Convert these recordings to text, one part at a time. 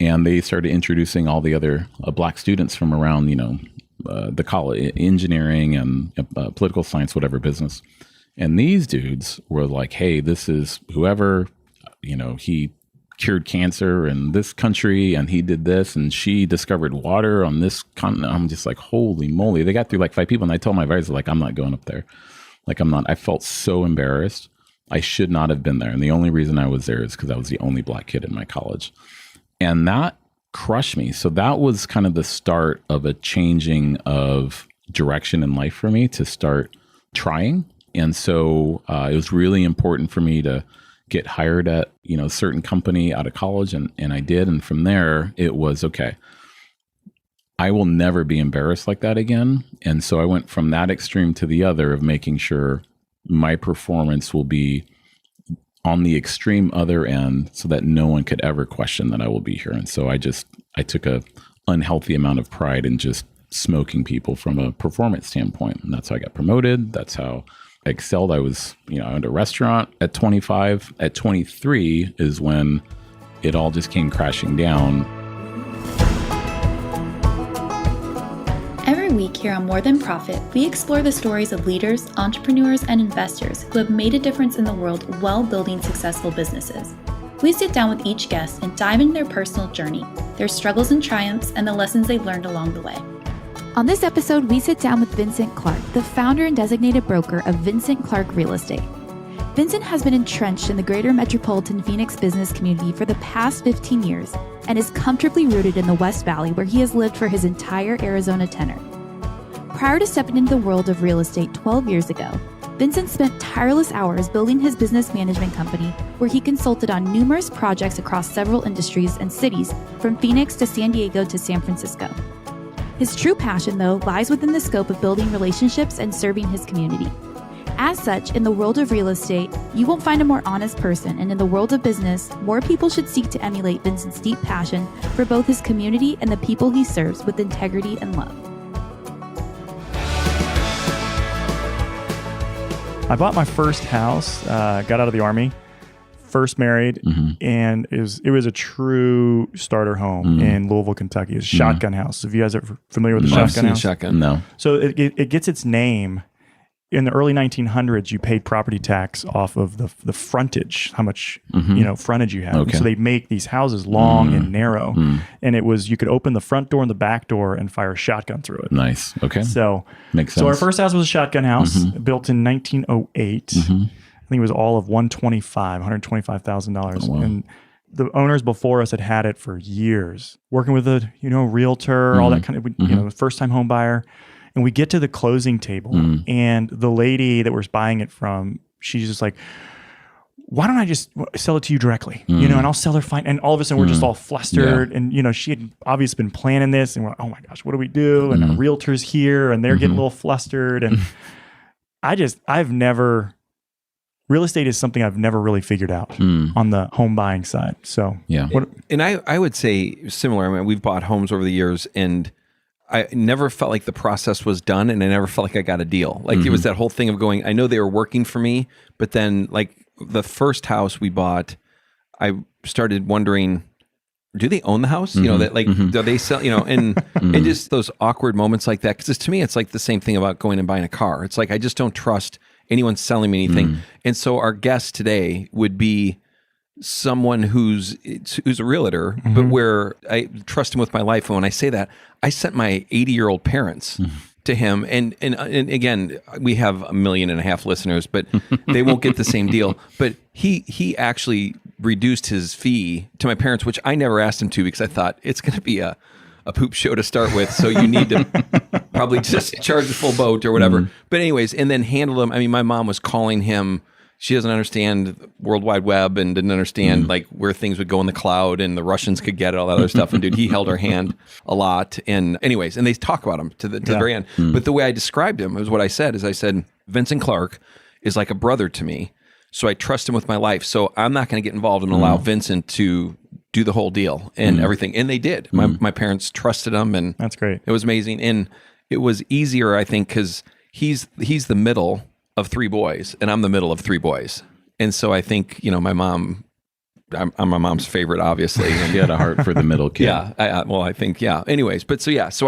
And they started introducing all the other black students from around, the college, engineering and political science, whatever business. And these dudes were like, hey, this is whoever, he cured cancer in this country and he did this and she discovered water on this continent. I'm just like, holy moly. They got through like 5 people. And I told my advisor, like, I'm not going up there. Like, I felt so embarrassed. I should not have been there. And the only reason I was there is because I was the only black kid in my college. And that crushed me. So that was kind of the start of a changing of direction in life for me to start trying. And so it was really important for me to get hired at, a certain company out of college. And I did. And from there, it was, okay, I will never be embarrassed like that again. And so I went from that extreme to the other of making sure my performance will be on the extreme other end so that no one could ever question that I will be here. And so I took a unhealthy amount of pride in just smoking people from a performance standpoint. And that's how I got promoted. That's how I excelled. I was, I owned a restaurant at 25. At 23 is when it all just came crashing down. Every week here on More Than Profit, we explore the stories of leaders, entrepreneurs, and investors who have made a difference in the world while building successful businesses. We sit down with each guest and dive into their personal journey, their struggles and triumphs, and the lessons they learned along the way. On this episode, we sit down with Vincent Clark, the founder and designated broker of Vincent Clark Real Estate. Vincent has been entrenched in the Greater Metropolitan Phoenix business community for the past 15 years and is comfortably rooted in the West Valley, where he has lived for his entire Arizona tenure. Prior to stepping into the world of real estate 12 years ago, Vincent spent tireless hours building his business management company, where he consulted on numerous projects across several industries and cities, from Phoenix to San Diego to San Francisco. His true passion, though, lies within the scope of building relationships and serving his community. As such, in the world of real estate, you won't find a more honest person, and in the world of business, more people should seek to emulate Vincent's deep passion for both his community and the people he serves with integrity and love. I bought my first house, got out of the Army, first married, and it was a true starter home in Louisville, Kentucky. It's a shotgun house. If you guys are familiar with the shotgun house? Shotgun, no. So it gets its name. In the early 1900s, you paid property tax off of the frontage, how much frontage you have. Okay. So they make these houses long and narrow, and it was, you could open the front door and the back door and fire a shotgun through it. Nice. Okay. So makes sense. So our first house was a shotgun house built in 1908. I think it was all of $125,000. Oh, wow. And the owners before us had it for years, working with a realtor, all that kind of first time home buyer. And we get to the closing table, and the lady that we're buying it from, she's just like, why don't I just sell it to you directly? And I'll sell her fine. And all of a sudden we're just all flustered. Yeah. And, she had obviously been planning this, and we're like, oh my gosh, what do we do? And our realtor's here, and they're getting a little flustered. And real estate is something I've never really figured out on the home buying side. So, yeah. And I would say similar. I mean, we've bought homes over the years, and I never felt like the process was done, and I never felt like I got a deal. Like it was that whole thing of going, I know they were working for me, but then like the first house we bought, I started wondering, do they own the house? That like, do they sell, and just those awkward moments like that. Cause to me, it's like the same thing about going and buying a car. It's like, I just don't trust anyone selling me anything. And so our guest today would be someone who's a realtor, but where I trust him with my life. And when I say that, I sent my 80-year-old parents to him. And again, we have 1.5 million listeners, but they won't get the same deal. But he actually reduced his fee to my parents, which I never asked him to, because I thought it's going to be a poop show to start with. So you need to probably just charge the full boat or whatever. But anyways, and then handle them. I mean, my mom was calling him. She doesn't understand World Wide Web and didn't understand like where things would go in the cloud and the Russians could get it, all that other stuff. And dude, he held her hand a lot. And anyways, and they talk about him to the very end. But the way I described him was what I said is I said, Vincent Clark is like a brother to me. So I trust him with my life. So I'm not going to get involved and allow Vincent to do the whole deal and everything. And they did. My parents trusted him, and that's great. It was amazing. And it was easier, I think, because he's the middle of 3 boys, and I'm the middle of 3 boys. And so I think, my mom I'm my mom's favorite, obviously. She had a heart for the middle kid. Yeah. I think, yeah. Anyways, but so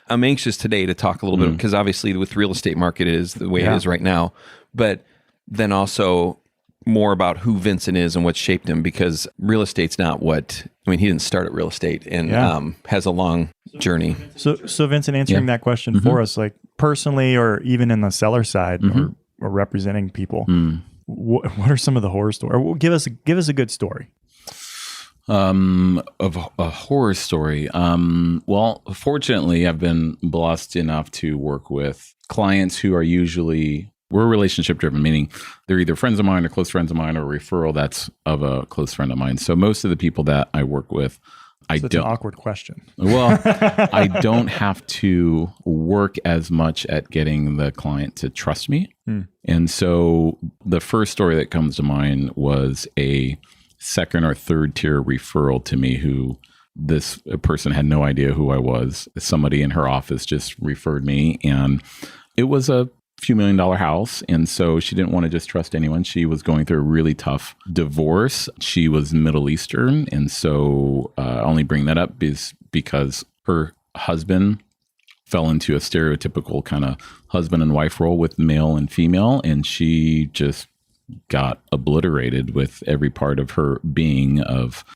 I'm anxious today to talk a little bit, because obviously with real estate market is the way it is right now, but then also more about who Vincent is and what shaped him, because real estate's not he didn't start at real estate, and has a long journey. So Vincent, answering that question for us, like personally, or even in the seller side, or representing people, what are some of the horror stories? Or give us a good story. Of a horror story. Well, fortunately, I've been blessed enough to work with clients who are we're relationship driven, meaning they're either friends of mine or close friends of mine, or a referral that's of a close friend of mine. So most of the people that I work with, It's an awkward question. Well, I don't have to work as much at getting the client to trust me. And so the first story that comes to mind was a second or third tier referral to me, who this person had no idea who I was. Somebody in her office just referred me, and it was a few $1 million house. And so she didn't want to just trust anyone. She was going through a really tough divorce. She was Middle Eastern. And so I only bring that up because her husband fell into a stereotypical kind of husband and wife role with male and female. And she just got obliterated with every part of her being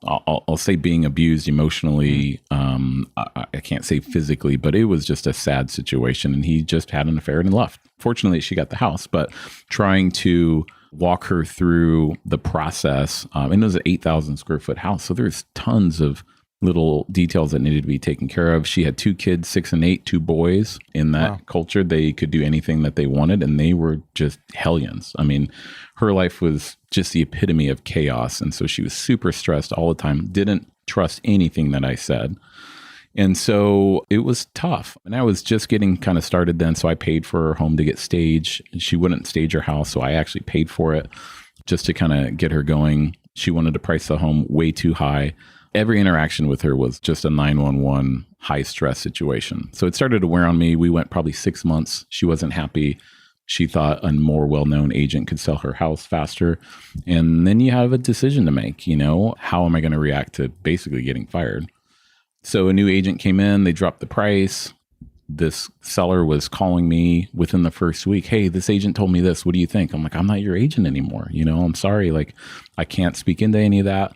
I'll say being abused emotionally. I can't say physically, but it was just a sad situation. And he just had an affair and left. Fortunately, she got the house, but trying to walk her through the process, and it was an 8,000 square foot house. So there's tons of little details that needed to be taken care of. She had 2 kids, 6 and 8, 2 boys. In that culture, they could do anything that they wanted, and they were just hellions. I mean, her life was just the epitome of chaos. And so she was super stressed all the time, didn't trust anything that I said. And so it was tough. And I was just getting kind of started then. So I paid for her home to get staged. She wouldn't stage her house, so I actually paid for it just to kind of get her going. She wanted to price the home way too high. Every interaction with her was just a 911 high stress situation. So it started to wear on me. We went probably 6 months. She wasn't happy. She thought a more well-known agent could sell her house faster. And then you have a decision to make, how am I going to react to basically getting fired? So a new agent came in, they dropped the price. This seller was calling me within the first week. Hey, this agent told me this. What do you think? I'm like, I'm not your agent anymore. I'm sorry. Like, I can't speak into any of that.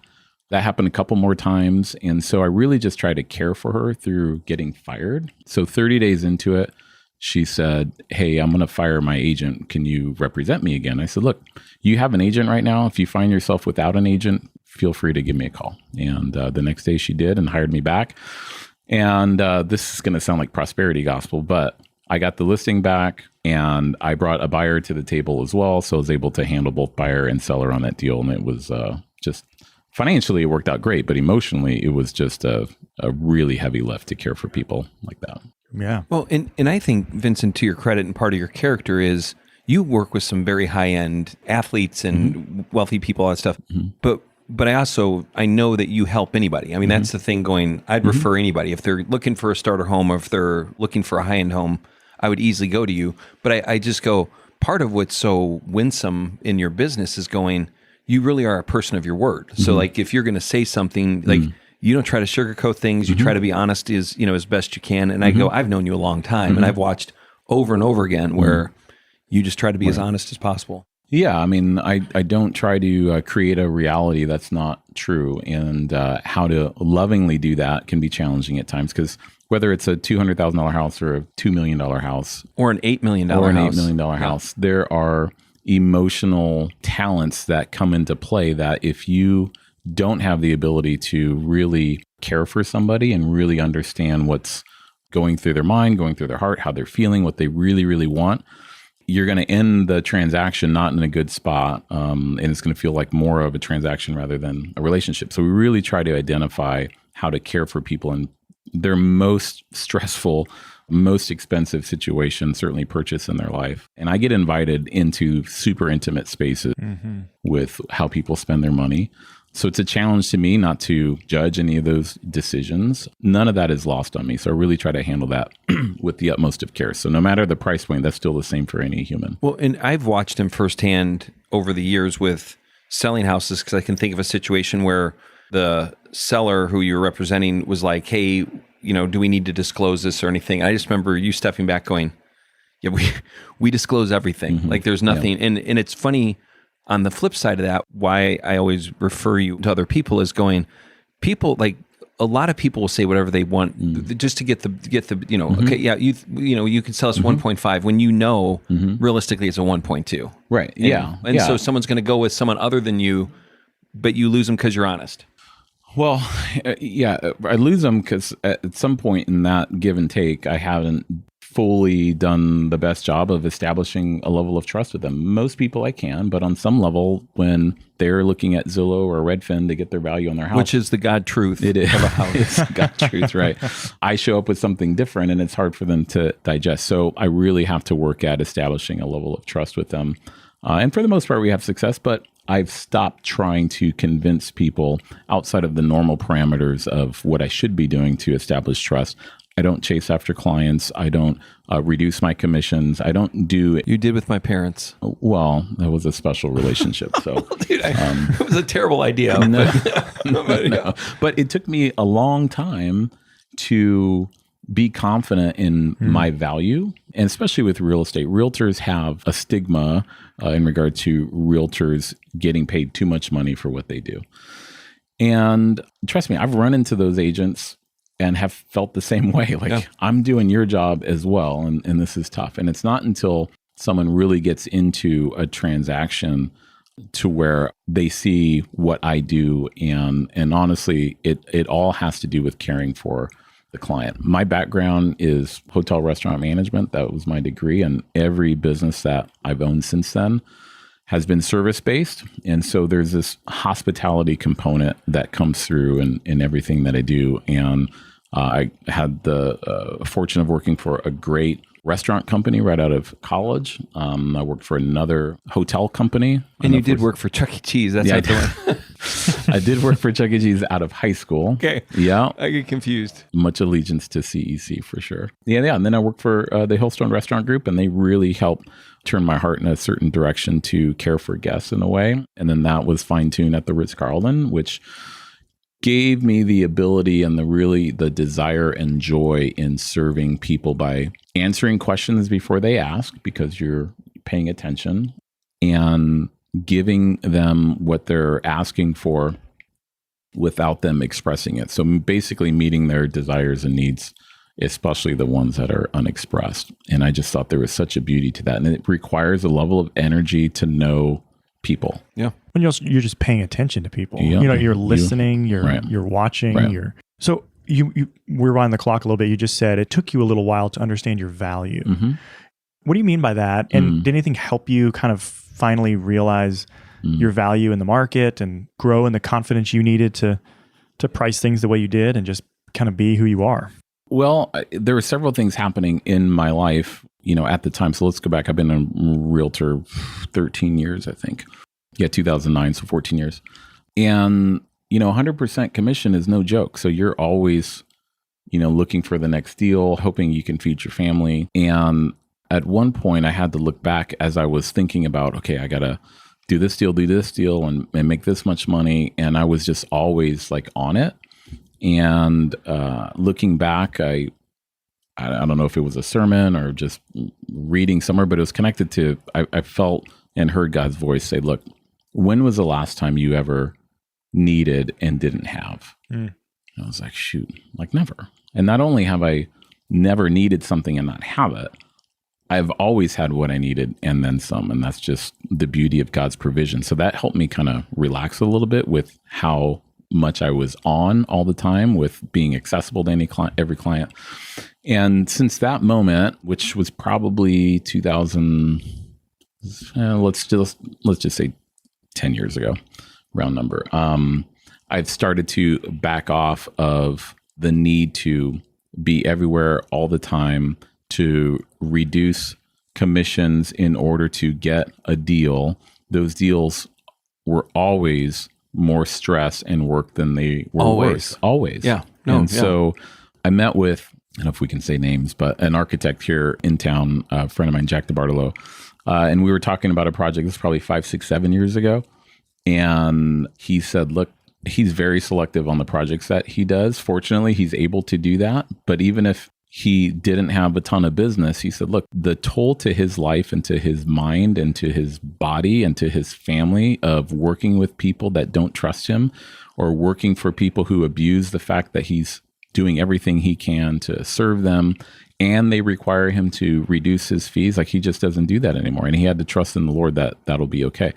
That happened a couple more times. And so I really just tried to care for her through getting fired. So 30 days into it, she said, hey, I'm going to fire my agent. Can you represent me again? I said, look, you have an agent right now. If you find yourself without an agent, feel free to give me a call. And the next day she did and hired me back. And this is going to sound like prosperity gospel, but I got the listing back and I brought a buyer to the table as well. So I was able to handle both buyer and seller on that deal. And it was just financially, it worked out great, but emotionally, it was just a really heavy lift to care for people like that. Yeah. Well, and I think, Vincent, to your credit, and part of your character is you work with some very high-end athletes and wealthy people, all that stuff. But I know that you help anybody. I mean, that's the thing going, I'd refer anybody. If they're looking for a starter home, or if they're looking for a high-end home, I would easily go to you. But I just go, part of what's so winsome in your business is going, you really are a person of your word. So like, if you're going to say something, like, you don't try to sugarcoat things. You try to be honest as best you can. And I go, I've known you a long time, and I've watched over and over again where you just try to be as honest as possible. Yeah, I mean, I don't try to create a reality that's not true, and how to lovingly do that can be challenging at times, because whether it's a $200,000 house or a $2 million house or an $8 million house, there are emotional talents that come into play that if you don't have the ability to really care for somebody and really understand what's going through their mind, going through their heart, how they're feeling, what they really, really want, you're going to end the transaction not in a good spot. And it's going to feel like more of a transaction rather than a relationship. So we really try to identify how to care for people in their most stressful, most expensive situation, certainly purchase in their life. And I get invited into super intimate spaces with how people spend their money. So it's a challenge to me not to judge any of those decisions. None of that is lost on me. So I really try to handle that with the utmost of care. So no matter the price point, that's still the same for any human. Well, and I've watched him firsthand over the years with selling houses, because I can think of a situation where the seller who you're representing was like, hey, do we need to disclose this or anything? I just remember you stepping back going, yeah, we disclose everything. Mm-hmm. Like there's nothing. Yeah. And it's funny on the flip side of that, why I always refer you to other people is going, people like, a lot of people will say whatever they want just to get the okay, yeah, you can sell us 1.5 when realistically it's a 1.2. Right. And so someone's going to go with someone other than you, but you lose them because you're honest. Well, I lose them because at some point in that give and take, I haven't fully done the best job of establishing a level of trust with them. Most people I can, but on some level, when they're looking at Zillow or Redfin to get their value on their house, which is the God truth it is, of a house. It's God truth, right? I show up with something different, and it's hard for them to digest. So I really have to work at establishing a level of trust with them. And for the most part, we have success, but I've stopped trying to convince people outside of the normal parameters of what I should be doing to establish trust. I don't chase after clients. I don't reduce my commissions. I don't do it. You did with my parents. Well, that was a special relationship. So, dude, it was a terrible idea. No. But it took me a long time to be confident in my value, and especially with real estate. Realtors have a stigma in regard to realtors getting paid too much money for what they do. And trust me, I've run into those agents and have felt the same way. Like, I'm doing your job as well, and this is tough. And it's not until someone really gets into a transaction to where they see what I do, and honestly, it all has to do with caring for the client. My background is hotel restaurant management. That was my degree, and every business that I've owned since then has been service-based. And so there's this hospitality component that comes through in everything that I do. And I had the fortune of working for a great restaurant company right out of college. I worked for another hotel company. And you did work for Chuck E. Cheese. That's how I did work for Chuck E. Cheese out of high school. Okay. Yeah. I get confused. Much allegiance to CEC for sure. Yeah. And then I worked for the Hillstone Restaurant Group, and they really helped turn my heart in a certain direction to care for guests in a way. And then that was fine-tuned at the Ritz-Carlton, which gave me the ability and the desire and joy in serving people by answering questions before they ask, because you're paying attention, and giving them what they're asking for without them expressing it. So basically meeting their desires and needs, especially the ones that are unexpressed. And I just thought there was such a beauty to that. And it requires a level of energy to know people. Yeah. When you're just paying attention to people. Yeah. You're listening, you're watching, Right. So you we're rewinding the clock a little bit. You just said it took you a little while to understand your value. Mm-hmm. What do you mean by that? And did anything help you kind of finally realize your value in the market and grow in the confidence you needed to price things the way you did and just kind of be who you are? Well, there were several things happening in my life, at the time. So let's go back. I've been a realtor 13 years, I think. Yeah, 2009, so 14 years. And, 100% commission is no joke. So you're always, looking for the next deal, hoping you can feed your family. And at one point I had to look back as I was thinking about, okay, I got to do this deal and make this much money. And I was just always like on it. And looking back, I don't know if it was a sermon or just reading somewhere, but it was connected to, I felt and heard God's voice say, look, when was the last time you ever needed and didn't have? And I was like, shoot, like never. And not only have I never needed something and not have it, I've always had what I needed and then some. And that's just the beauty of God's provision. So that helped me kind of relax a little bit with how much I was on all the time with being accessible to every client. And since that moment, which was probably 2000, let's just say 10 years ago, round number, I've started to back off of the need to be everywhere all the time, to reduce commissions in order to get a deal. Those deals were always more stress and work than they were worth. Always. Yeah. So I met with, I don't know if we can say names, but an architect here in town, a friend of mine, Jack DeBartolo, and we were talking about a project. This is probably 5, 6, 7 years ago. And he said, look, he's very selective on the projects that he does. Fortunately, he's able to do that. But even if he didn't have a ton of business, he said, look, the toll to his life and to his mind and to his body and to his family of working with people that don't trust him or working for people who abuse the fact that he's doing everything he can to serve them, and they require him to reduce his fees, like he just doesn't do that anymore. And he had to trust in the Lord that that'll be okay.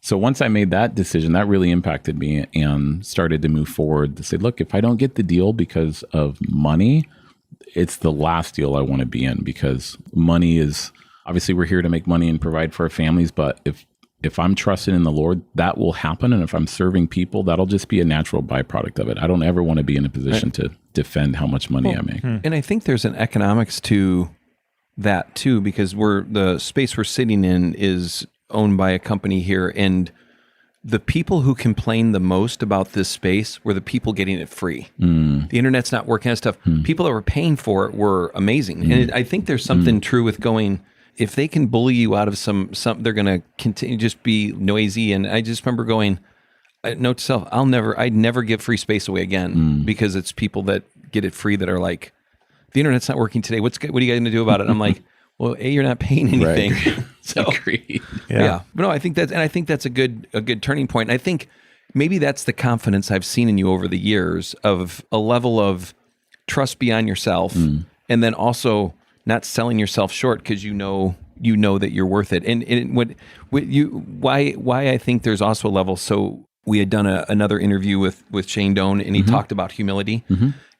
So once I made that decision, that really impacted me and started to move forward to say, look, if I don't get the deal because of money, it's the last deal I want to be in, because money is, obviously we're here to make money and provide for our families. But if I'm trusting in the Lord, that will happen. And if I'm serving people, that'll just be a natural byproduct of it. I don't ever want to be in a position to defend how much money I make. And I think there's an economics to that too, because the space we're sitting in is owned by a company here, and the people who complain the most about this space were the people getting it free. The internet's not working and stuff. People that were paying for it were amazing. And I think there's something true with going, if they can bully you out of some they're going to continue just be noisy. And I just remember going, note to self, I'd never give free space away again, because it's people that get it free that are like, the internet's not working today. What are you guys going to do about it? And I'm like, well, A, you're not paying anything. Right. So, Agreed. yeah. But no, I think that's a good turning point. And I think maybe that's the confidence I've seen in you over the years, of a level of trust beyond yourself, and then also not selling yourself short because you know that you're worth it. And why I think there's also a level. So we had done another interview with Shane Doan, and he talked about humility,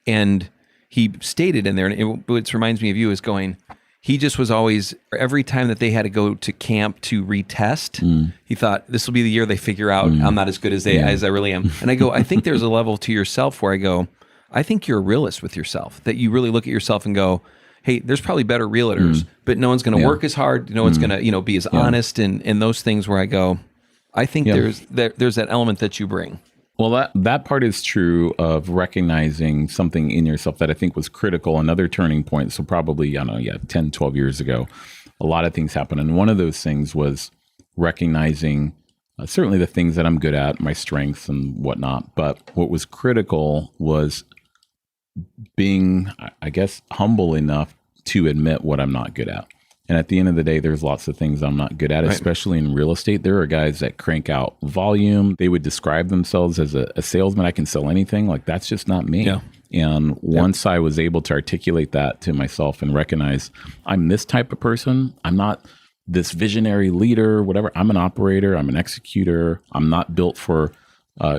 and he stated in there, and what reminds me of you is going, he just was always, every time that they had to go to camp to retest, he thought, this will be the year they figure out I'm not as good as I really am. And I go, I think there's a level to yourself where I go, I think you're a realist with yourself, that you really look at yourself and go, hey, there's probably better realtors, but no one's going to work as hard. No one's going to, be as honest and those things, where I go, I think there's that element that you bring. Well, that part is true of recognizing something in yourself that I think was critical. Another turning point. So probably, 10, 12 years ago, a lot of things happened. And one of those things was recognizing certainly the things that I'm good at, my strengths and whatnot. But what was critical was being, I guess, humble enough to admit what I'm not good at. And at the end of the day, there's lots of things I'm not good at, especially in real estate. There are guys that crank out volume. They would describe themselves as a salesman. I can sell anything. Like, that's just not me. Yeah. And once I was able to articulate that to myself and recognize I'm this type of person, I'm not this visionary leader, whatever. I'm an operator. I'm an executor. I'm not built for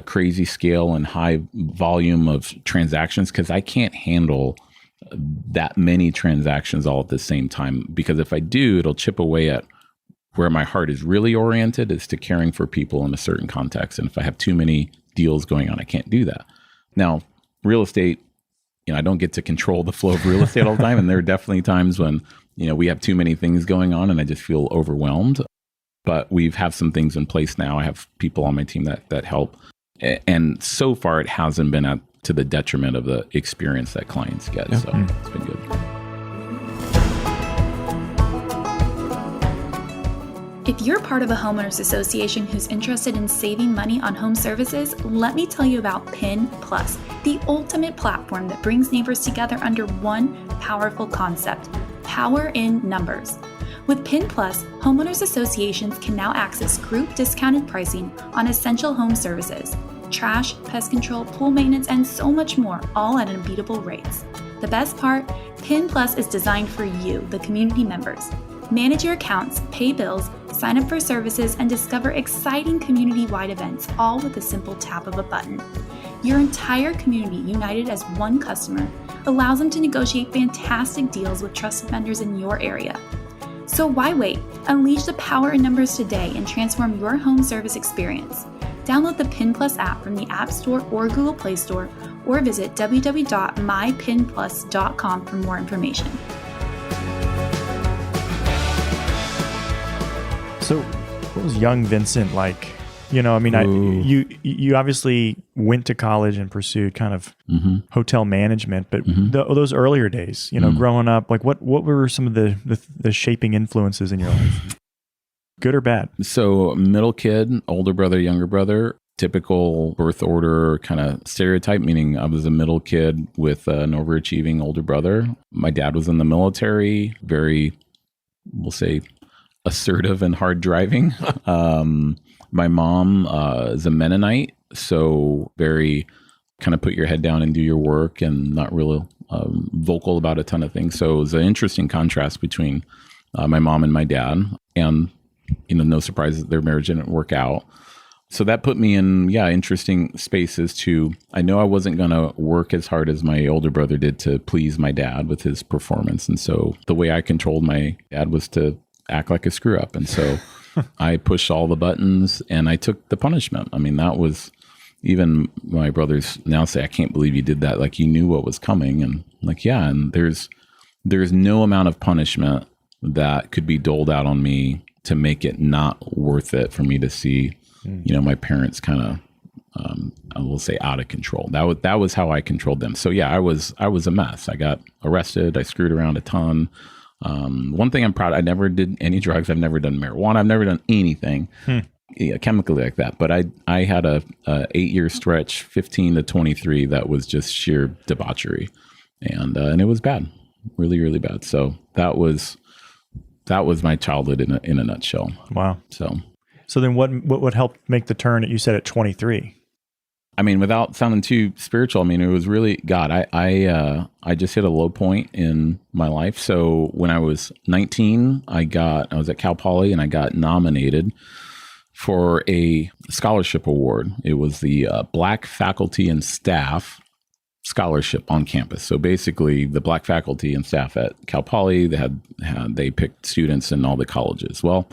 crazy scale and high volume of transactions, because I can't handle that many transactions all at the same time, because if I do, it'll chip away at where my heart is really oriented, is to caring for people in a certain context. And if I have too many deals going on, I can't do that. Now, real estate, I don't get to control the flow of real estate all the time. And there are definitely times when, we have too many things going on and I just feel overwhelmed. But we have some things in place now. I have people on my team that help. And so far, it hasn't been to the detriment of the experience that clients get. So it's been good. If you're part of a homeowners association who's interested in saving money on home services, let me tell you about PIN Plus, the ultimate platform that brings neighbors together under one powerful concept: power in numbers. With PIN Plus, homeowners associations can now access group discounted pricing on essential home services: trash, pest control, pool maintenance, and so much more, all at unbeatable rates. The best part, PIN Plus is designed for you, the community members. Manage your accounts, pay bills, sign up for services, and discover exciting community-wide events, all with a simple tap of a button. Your entire community, united as one customer, allows them to negotiate fantastic deals with trusted vendors in your area. So why wait? Unleash the power in numbers today and transform your home service experience. Download the PIN Plus app from the App Store or Google Play Store, or visit www.mypinplus.com for more information. So what was young Vincent like? You obviously went to college and pursued kind of hotel management, but those earlier days, growing up, like what were some of the shaping influences in your life? Good or bad? So middle kid, older brother, younger brother, typical birth order kind of stereotype, meaning I was a middle kid with an overachieving older brother. My dad was in the military, very, we'll say, assertive and hard driving. My mom is a Mennonite, so very kind of put your head down and do your work and not really vocal about a ton of things. So it was an interesting contrast between my mom and my dad. And, no surprise that their marriage didn't work out. So that put me in, interesting spaces to, I know I wasn't going to work as hard as my older brother did to please my dad with his performance. And so the way I controlled my dad was to act like a screw up. And so I pushed all the buttons and I took the punishment. I mean, that was, even my brothers now say, I can't believe you did that. Like, you knew what was coming. And like, yeah. And there's no amount of punishment that could be doled out on me to make it not worth it for me to see, my parents kind of, I will say, out of control. That was how I controlled them. So yeah, I was a mess. I got arrested. I screwed around a ton. One thing I'm proud, I never did any drugs. I've never done marijuana. I've never done anything chemically like that. But I had a 8-year stretch, 15 to 23, that was just sheer debauchery, and it was bad, really, really bad. So that was my childhood in a nutshell. Wow. So then what would help make the turn that you said at 23? I mean, without sounding too spiritual, I mean, it was really God. I just hit a low point in my life. So when I was 19, I was at Cal Poly and I got nominated for a scholarship award. It was the Black Faculty and Staff Scholarship on campus. So basically, the Black faculty and staff at Cal Poly, they picked students in all the colleges. Well,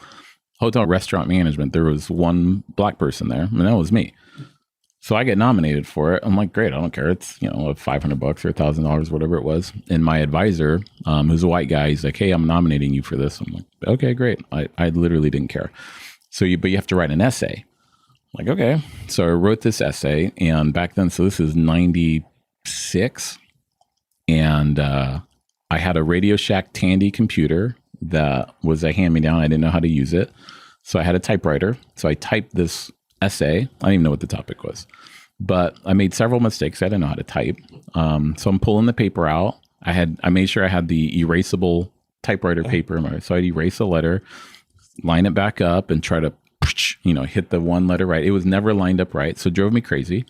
hotel restaurant management, there was one Black person there, and that was me. So I get nominated for it. I'm like, great, I don't care. It's, $500 or $1,000, whatever it was. And my advisor, who's a white guy, he's like, hey, I'm nominating you for this. I'm like, okay, great. I literally didn't care. But you have to write an essay. I'm like, okay. So I wrote this essay, and back then, so this is 96, and I had a Radio Shack Tandy computer that was a hand-me-down. I didn't know how to use it. So I had a typewriter. So I typed this essay. I didn't even know what the topic was, but I made several mistakes. I didn't know how to type. So I'm pulling the paper out. I made sure I had the erasable typewriter paper. So I'd erase a letter, line it back up, and try to, hit the one letter right. It was never lined up right. So it drove me crazy.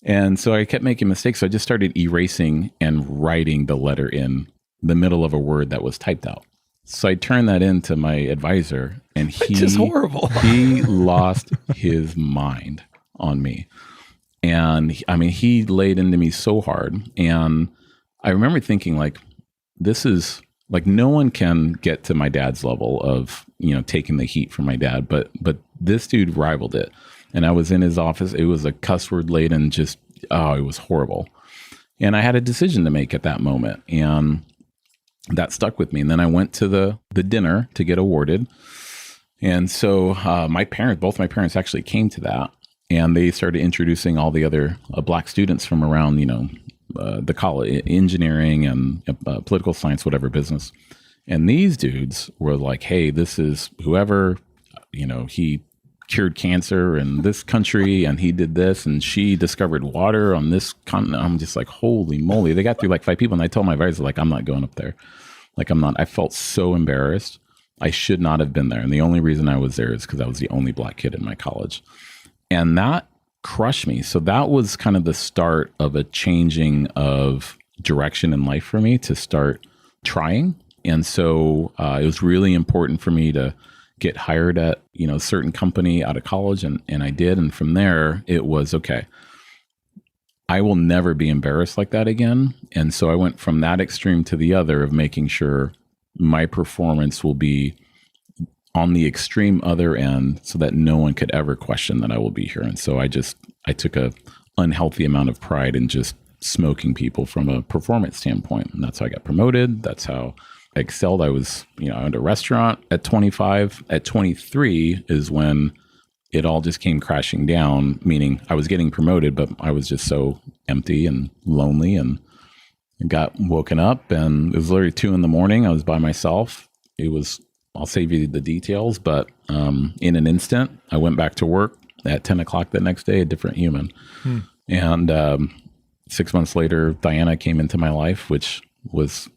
And so I kept making mistakes. So I just started erasing and writing the letter in the middle of a word that was typed out. So I turned that into my advisor, and Which is horrible. He lost his mind on me. And he laid into me so hard. And I remember thinking, like, this is like, no one can get to my dad's level of, taking the heat from my dad. But this dude rivaled it. And I was in his office. It was a cuss word laden, it was horrible. And I had a decision to make at that moment. And that stuck with me. And then I went to the dinner to get awarded. And so both my parents actually came to that, and they started introducing all the other Black students from around, the college, engineering and political science, whatever business. And these dudes were like, hey, this is whoever, he cured cancer in this country, and he did this, and she discovered water on this continent. I'm just like, holy moly. They got through like 5 people, and I told my advisor, like, I'm not going up there. Like, I felt so embarrassed. I should not have been there. And the only reason I was there is because I was the only Black kid in my college. And that crushed me. So that was kind of the start of a changing of direction in life for me, to start trying. And so it was really important for me to get hired at, a certain company out of college. And I did. And from there, it was, okay, I will never be embarrassed like that again. And so I went from that extreme to the other of making sure my performance will be on the extreme other end, so that no one could ever question that I will be here. And so I took a unhealthy amount of pride in just smoking people from a performance standpoint. And that's how I got promoted. That's how I excelled. I was, I owned a restaurant at 25. At 23 is when it all just came crashing down, meaning I was getting promoted, but I was just so empty and lonely, and got woken up, and it was literally 2 a.m. I was by myself. It was I'll save you the details, but in an instant, I went back to work at 10 o'clock the next day, a different human. And 6 months later, Diana came into my life, which was,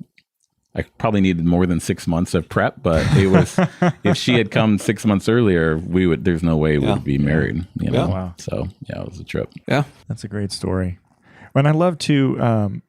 I probably needed more than 6 months of prep, but it was, if she had come 6 months earlier, there's no way we would be married, you know? Wow. So yeah, it was a trip. Yeah. That's a great story. And I love to,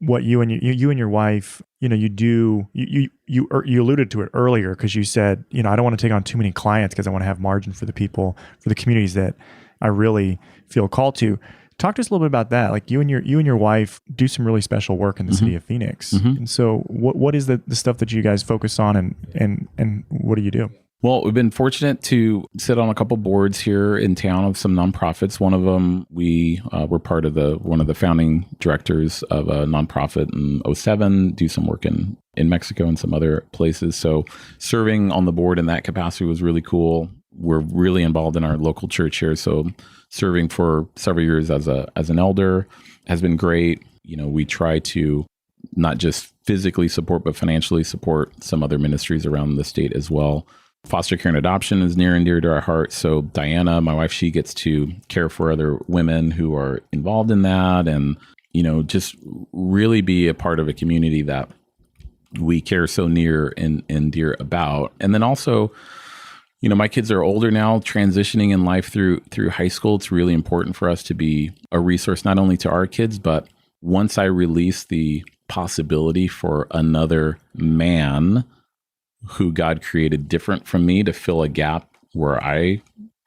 what you and your wife, you know, you do, you alluded to it earlier because you said, you know, I don't want to take on too many clients because I want to have margin for the people, for the communities that I really feel called to. Talk to us a little bit about that. Like you and your wife do some really special work in the city of Phoenix. And so what is the stuff that you guys focus on and what do you do? Well, we've been fortunate to sit on a couple boards here in town of some nonprofits. One of them, we were part of one of the founding directors of a nonprofit in 2007, do some work in Mexico and some other places. So serving on the board in that capacity was really cool. We're really involved in our local church here. So serving for several years as an elder has been great. You know, we try to not just physically support, but financially support some other ministries around the state as well. Foster care and adoption is near and dear to our heart. So Diana, my wife, she gets to care for other women who are involved in that and, you know, just really be a part of a community that we care so near and dear about. And then also, you know, my kids are older now, transitioning in life through high school. It's really important for us to be a resource, not only to our kids, but once I release the possibility for another man who God created different from me to fill a gap where I,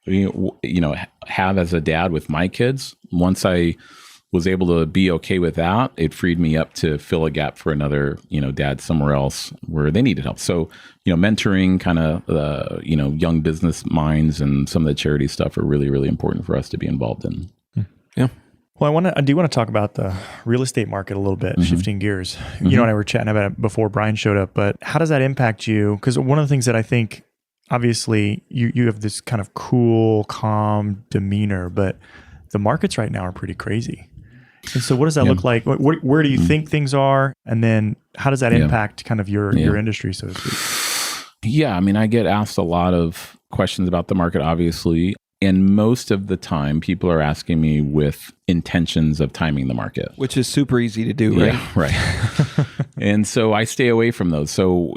you know, have as a dad with my kids. Once I was able to be okay with that, it freed me up to fill a gap for another, you know, dad somewhere else where they needed help. So, you know, mentoring kind of, you know, young business minds and some of the charity stuff are really, really important for us to be involved in. Yeah. Well, I do want to talk about the real estate market a little bit, shifting gears. You know, and I were chatting about it before Brian showed up, but how does that impact you? Because one of the things that I think, obviously, you have this kind of cool, calm demeanor, but the markets right now are pretty crazy. And so what does that look like? Where do you think things are? And then how does that impact kind of your industry, so to speak? Yeah, I mean, I get asked a lot of questions about the market, obviously. And most of the time, people are asking me with intentions of timing the market. Which is super easy to do, right? Yeah, right. And so I stay away from those. So,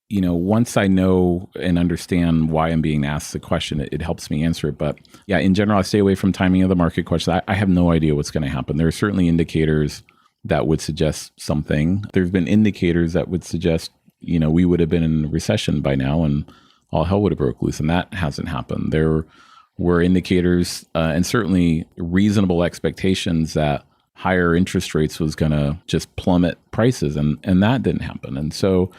you know, once I know and understand why I'm being asked the question, it helps me answer it. But yeah, in general, I stay away from timing of the market question. I have no idea what's going to happen. There are certainly indicators that would suggest something. There's been indicators that would suggest, you know, we would have been in a recession by now and all hell would have broke loose, and that hasn't happened. There were indicators and certainly reasonable expectations that higher interest rates was going to just plummet prices, and that didn't happen. And so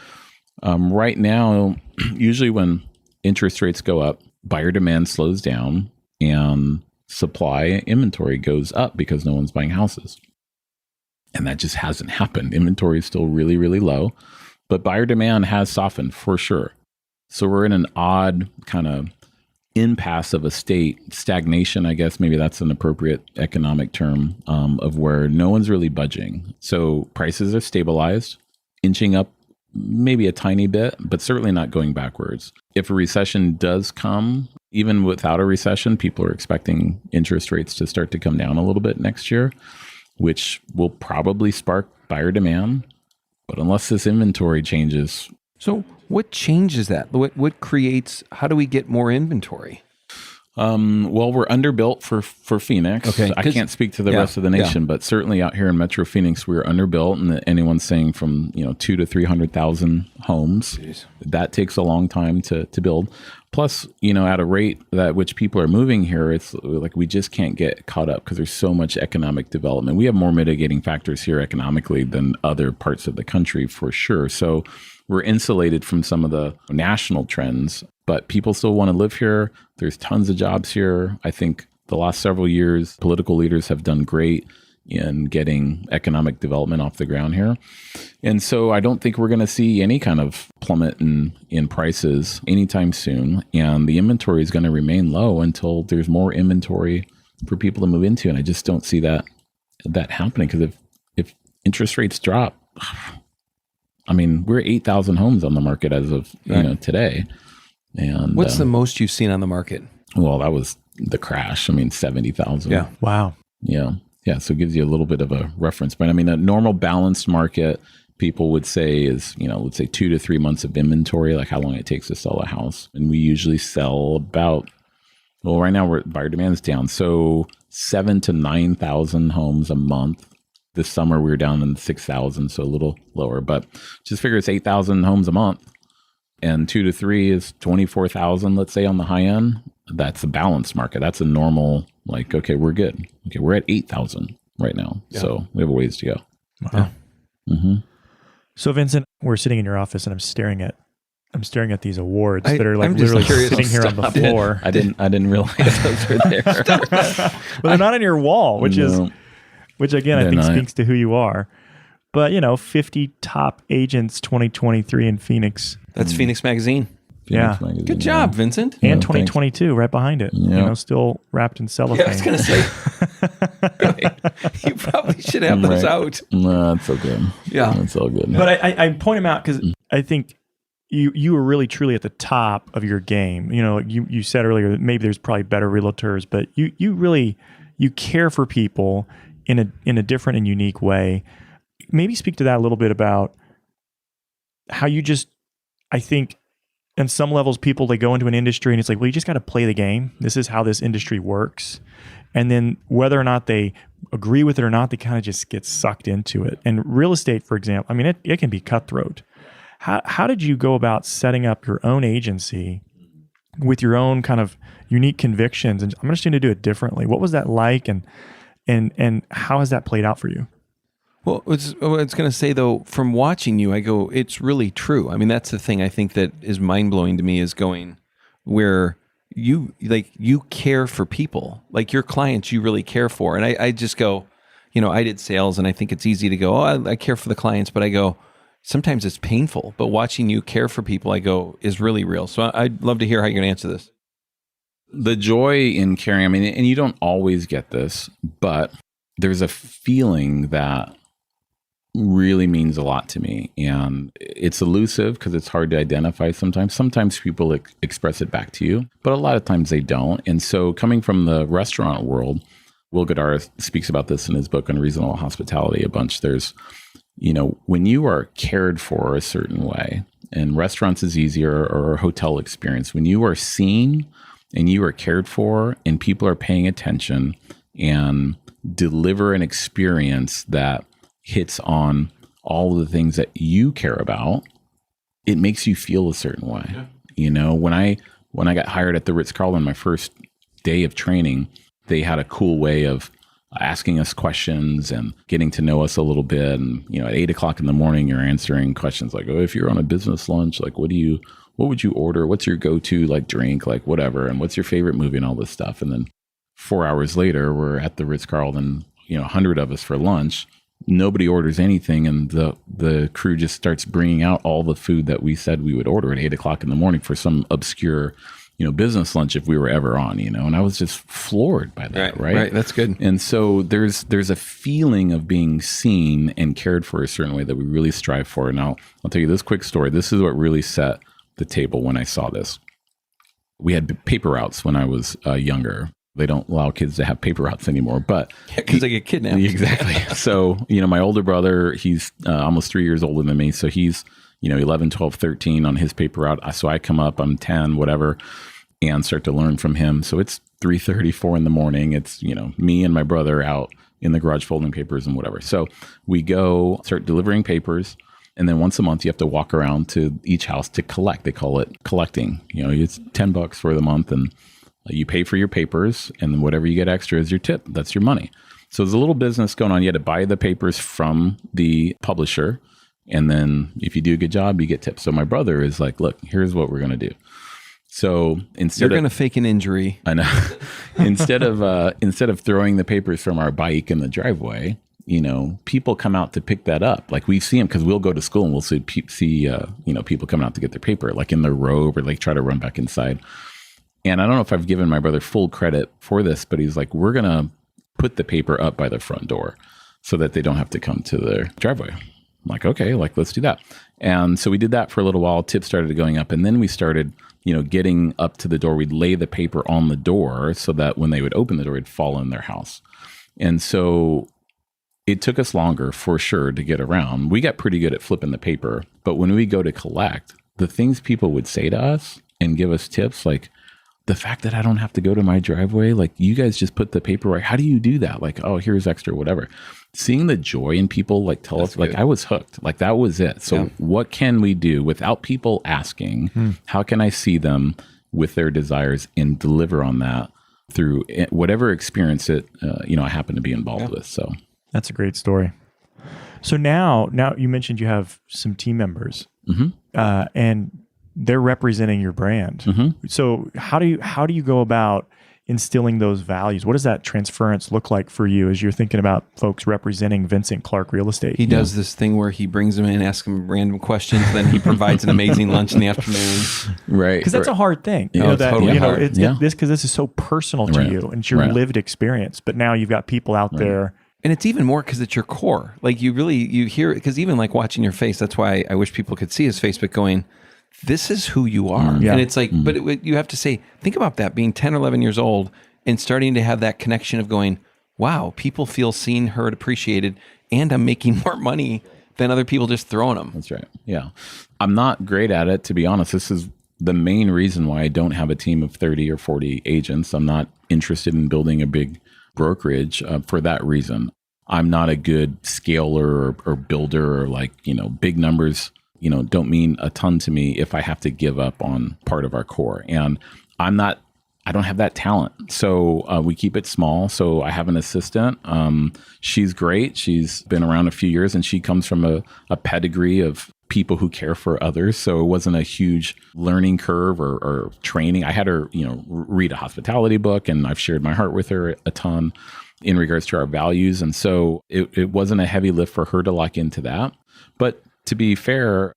right now, usually when interest rates go up, buyer demand slows down and supply inventory goes up because no one's buying houses. And that just hasn't happened. Inventory is still really, really low, but buyer demand has softened for sure. So we're in an odd kind of impasse of a state, stagnation, I guess, maybe that's an appropriate economic term, of where no one's really budging. So prices are stabilized, inching up maybe a tiny bit, but certainly not going backwards. If a recession does come, even without a recession, people are expecting interest rates to start to come down a little bit next year, which will probably spark buyer demand. But unless this inventory changes. So what changes that? What creates, how do we get more inventory? Well, we're underbuilt for Phoenix. Okay, I can't speak to the rest of the nation, but certainly out here in Metro Phoenix, we're underbuilt, and anyone's saying from 200,000 to 300,000 homes. Jeez. That takes a long time to build. Plus, at a rate at which people are moving here, it's like we just can't get caught up because there's so much economic development. We have more mitigating factors here economically than other parts of the country for sure. So we're insulated from some of the national trends, but people still want to live here. There's tons of jobs here. I think the last several years, political leaders have done great in getting economic development off the ground here. And so I don't think we're going to see any kind of plummet in prices anytime soon. And the inventory is going to remain low until there's more inventory for people to move into. And I just don't see that happening, because if interest rates drop, I mean, we're 8,000 homes on the market as of today. And what's the most you've seen on the market? Well, that was the crash. I mean, 70,000. Yeah. Wow. Yeah. Yeah. So it gives you a little bit of a reference. But I mean, a normal balanced market, people would say is, let's say 2 to 3 months of inventory, like how long it takes to sell a house. And we usually sell about, well, right now buyer demand is down. So 7,000 to 9,000 homes a month. This summer we were down in 6,000, so a little lower, but just figure it's 8,000 homes a month, and 2 to 3 is 24,000, let's say on the high end. That's a balanced market. That's a normal, like, okay, we're good. Okay, we're at 8,000 right now, so we have a ways to go. Wow. Mm-hmm. So Vincent, we're sitting in your office, and I'm staring at these awards that are like I'm just literally curious. sitting here on the floor. I didn't realize those were there. But they're not on your wall, which again, I think speaks to who you are. But 50 top agents 2023 in Phoenix. That's Phoenix Magazine. Yeah. Magazine, Good job, Vincent. And 2022 right behind it. Yeah. Still wrapped in cellophane. Yeah, I was going to say. You probably should have those out. No, that's okay. Yeah. That's all good. But I point them out because I think you were really truly at the top of your game. You said earlier that maybe there's probably better realtors, but you care for people in a different and unique way. Maybe speak to that a little bit about how you just, I think, on some levels, people, they go into an industry and it's like, well, you just got to play the game. This is how this industry works. And then whether or not they agree with it or not, they kind of just get sucked into it. And real estate, for example, I mean, it can be cutthroat. How did you go about setting up your own agency with your own kind of unique convictions? And I'm just going to do it differently. What was that like? And how has that played out for you? Well, it's going to say, though, from watching you, I go, it's really true. I mean, that's the thing I think that is mind-blowing to me, is going where you care for people, like your clients you really care for. And I just go, I did sales, and I think it's easy to go, oh, I care for the clients, but I go, sometimes it's painful. But watching you care for people, I go, is really real. So I'd love to hear how you're going to answer this. The joy in caring, I mean, and you don't always get this, but there's a feeling that really means a lot to me. And it's elusive because it's hard to identify sometimes. Sometimes people express it back to you, but a lot of times they don't. And so coming from the restaurant world, Will Goddard speaks about this in his book on Reasonable Hospitality a bunch. There's, when you are cared for a certain way, and restaurants is easier, or a hotel experience, when you are seen and you are cared for and people are paying attention and deliver an experience that hits on all of the things that you care about, it makes you feel a certain way. Yeah. When I got hired at the Ritz-Carlton, my first day of training, they had a cool way of asking us questions and getting to know us a little bit. And, at 8:00 in the morning, you're answering questions like, oh, if you're on a business lunch, like, what would you order? What's your go-to, like, drink, like, whatever? And what's your favorite movie and all this stuff? And then 4 hours later, we're at the Ritz-Carlton, 100 of us for lunch. Nobody orders anything, and the crew just starts bringing out all the food that we said we would order at 8:00 in the morning for some obscure, business lunch if we were ever on, and I was just floored by that, right? Right, that's good. And so there's a feeling of being seen and cared for a certain way that we really strive for. Now, I'll tell you this quick story. This is what really set the table when I saw this. We had paper routes when I was younger. They don't allow kids to have paper routes anymore, but because they get kidnapped. Exactly. So, my older brother, he's almost 3 years older than me. So he's, 11, 12, 13 on his paper route. So I come up, I'm 10, whatever, and start to learn from him. So it's 3:30, 4 in the morning. It's, me and my brother out in the garage folding papers and whatever. So we go start delivering papers. And then once a month, you have to walk around to each house to collect. They call it collecting. It's $10 for the month, and you pay for your papers, and then whatever you get extra is your tip. That's your money. So there's a little business going on. You had to buy the papers from the publisher, and then if you do a good job, you get tips. So my brother is like, look, here's what we're going to do. So instead you're going to fake an injury. I know. instead of throwing the papers from our bike in the driveway, people come out to pick that up. Like we see them because we'll go to school and we'll see people coming out to get their paper, like in their robe, or like try to run back inside. And I don't know if I've given my brother full credit for this, but he's like, we're going to put the paper up by the front door so that they don't have to come to their driveway. I'm like, okay, like let's do that. And so we did that for a little while. Tips started going up, and then we started, getting up to the door. We'd lay the paper on the door so that when they would open the door, it'd fall in their house. And so it took us longer for sure to get around. We got pretty good at flipping the paper, but when we go to collect, the things people would say to us and give us tips, like the fact that I don't have to go to my driveway, like you guys just put the paper right. How do you do that? Like, oh, here's extra, whatever. Seeing the joy in people, like tell us, like I was hooked, like that was it. So what can we do without people asking? How can I see them with their desires and deliver on that through whatever experience it, I happen to be involved with. So that's a great story. So now you mentioned you have some team members, and they're representing your brand. So how do you go about instilling those values? What does that transference look like for you as you're thinking about folks representing Vincent Clark Real Estate? He does this thing where he brings them in, asks them random questions, then he provides an amazing lunch in the afternoon. Right. Because that's a hard thing. Totally hard. This is so personal to you and it's your lived experience. But now you've got people out there. And it's even more because it's your core. Like you hear it, because even like watching your face, that's why I wish people could see his face, but going, this is who you are. And it's like, but you have to say, think about that being 10 or 11 years old and starting to have that connection of going, wow, people feel seen, heard, appreciated, and I'm making more money than other people just throwing them. That's right. Yeah. I'm not great at it, to be honest. This is the main reason why I don't have a team of 30 or 40 agents. I'm not interested in building a big brokerage for that reason. I'm not a good scaler or builder, or like, big numbers, don't mean a ton to me if I have to give up on part of our core. And I don't have that talent. So we keep it small. So I have an assistant. She's great. She's been around a few years, and she comes from a pedigree of people who care for others. So it wasn't a huge learning curve or training. I had her, read a hospitality book, and I've shared my heart with her a ton in regards to our values. And so it wasn't a heavy lift for her to lock into that. But to be fair,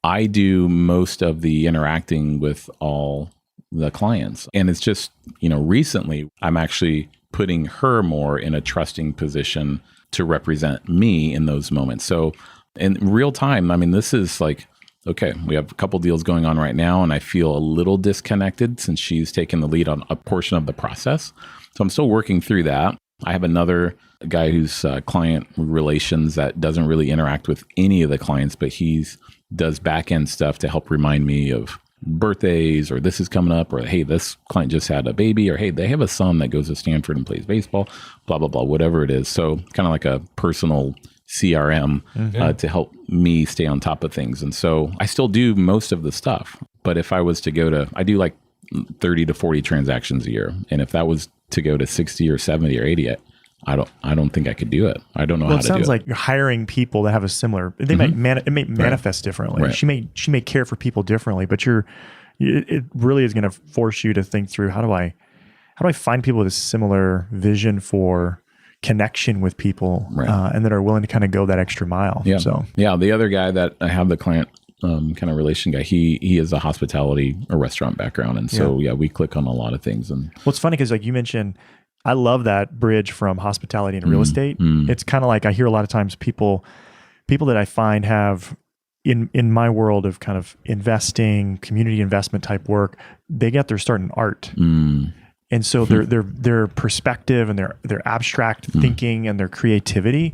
I do most of the interacting with all the clients. And it's just, recently I'm actually putting her more in a trusting position to represent me in those moments. So in real time, this is like, okay, we have a couple deals going on right now, and I feel a little disconnected since she's taken the lead on a portion of the process. So I'm still working through that. I have another guy who's client relations that doesn't really interact with any of the clients, but does back end stuff to help remind me of birthdays, or this is coming up, or hey, this client just had a baby, or hey, they have a son that goes to Stanford and plays baseball, blah, blah, blah, whatever it is. So kind of like a personal CRM to help me stay on top of things. And so I still do most of the stuff, but if I was to I do like 30 to 40 transactions a year. And if that was to go to 60 or 70 or 80, I don't think I could do it. I don't know how to do it. It sounds like you're hiring people that have a similar, they might manifest differently. Right. She may care for people differently, but it really is going to force you to think through, how do I find people with a similar vision for connection with people, and that are willing to kind of go that extra mile. Yeah. So the other guy that I have, the client kind of relation guy, he is a hospitality or restaurant background. And so, we click on a lot of things. And well, it's funny because like you mentioned, I love that bridge from hospitality and real estate. It's kind of like, I hear a lot of times people that I find have in my world of kind of investing, community investment type work, they get their start in art. And so their perspective and their abstract thinking and their creativity,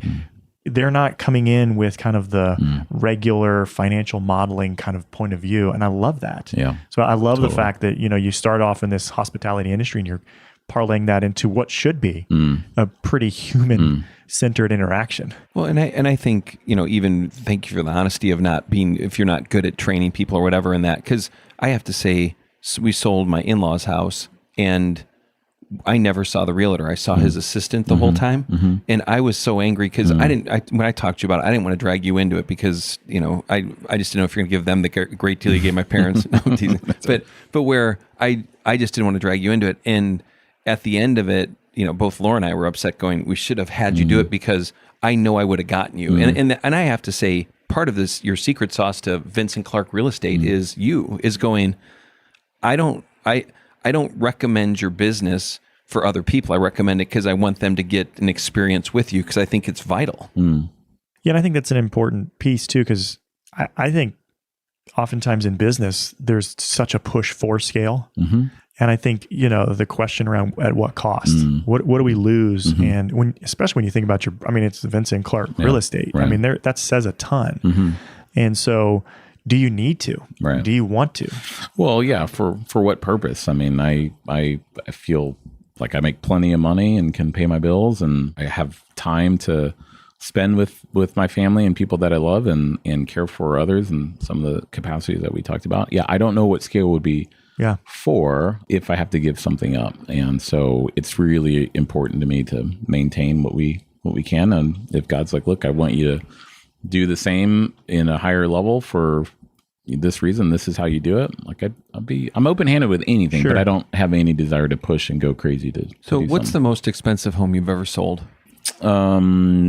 they're not coming in with kind of the regular financial modeling kind of point of view. And I love that. Yeah. So I love the fact that, you start off in this hospitality industry and you're parlaying that into what should be a pretty human centered interaction. Well, and I think, even thank you for the honesty of not being, if you're not good at training people or whatever in that, because I have to say, we sold my in-laws' house and I never saw the realtor. I saw his assistant the whole time. And I was so angry because when I talked to you about it, I didn't want to drag you into it because, I just didn't know if you're going to give them the great deal you gave my parents. No, I'm teasing. But where I just didn't want to drag you into it. And at the end of it, both Laura and I were upset going, we should have had you do it because I know I would have gotten you. And I have to say, part of this, your secret sauce to Vincent Clark Real Estate is going, I don't recommend your business for other people. I recommend it because I want them to get an experience with you because I think it's vital. Yeah, Yeah, and I think that's an important piece too, because I think oftentimes in business, there's such a push for scale. Mm-hmm. And I think, the question around at what cost, what do we lose? Mm-hmm. And especially when you think about it's Vincent Clark Real Estate. Right. I mean, that says a ton. Mm-hmm. And so do you need to? Right. Do you want to? Well, yeah. For what purpose? I mean, I feel like I make plenty of money and can pay my bills, and I have time to spend with my family and people that I love and care for others and some of the capacities that we talked about. Yeah. I don't know what scale would be for if I have to give something up. And so it's really important to me to maintain what we can. And if God's like, look, I want you to do the same in a higher level for this reason, this is how you do it. Like I'm open-handed with anything, but I don't have any desire to push and go crazy to So do what's something. the most expensive home you've ever sold?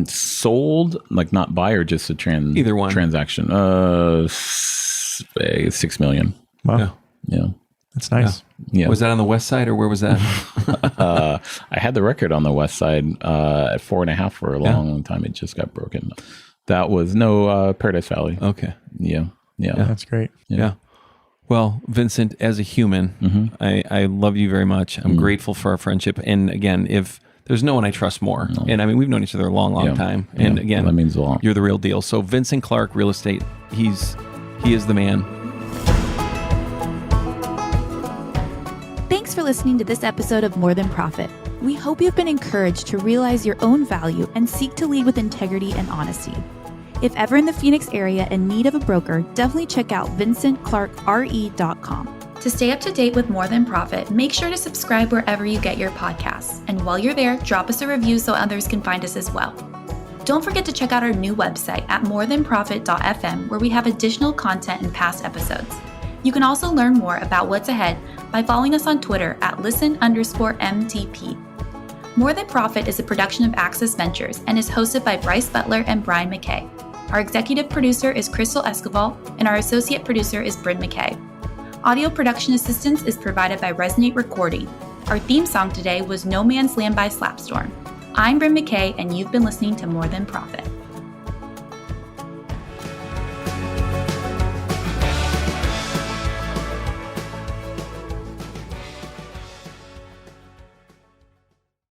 Sold, like not buy or just a Either one. transaction. $6 million. Wow. Yeah. That's nice. Yeah. Was that on the west side or where was that? I had the record on the west side at 4.5 for a long time. It just got broken. That was Paradise Valley. Okay. Yeah. That's great. Yeah. Well, Vincent, as a human, I love you very much. I'm grateful for our friendship. And again, if there's no one I trust more, and I mean, we've known each other a long time. And again, that means a lot. You're the real deal. So Vincent Clark Real Estate, he is the man. Thanks for listening to this episode of More Than Profit. We hope you've been encouraged to realize your own value and seek to lead with integrity and honesty. If ever in the Phoenix area in need of a broker, definitely check out vincentclarkre.com. To stay up to date with More Than Profit, make sure to subscribe wherever you get your podcasts. And while you're there, drop us a review so others can find us as well. Don't forget to check out our new website at morethanprofit.fm, where we have additional content and past episodes. You can also learn more about what's ahead by following us on Twitter at listen_MTP. More Than Profit is a production of Access Ventures and is hosted by Bryce Butler and Brian McKay. Our executive producer is Crystal Escobar, and our associate producer is Bryn McKay. Audio production assistance is provided by Resonate Recording. Our theme song today was No Man's Land by Slapstorm. I'm Bryn McKay, and you've been listening to More Than Profit.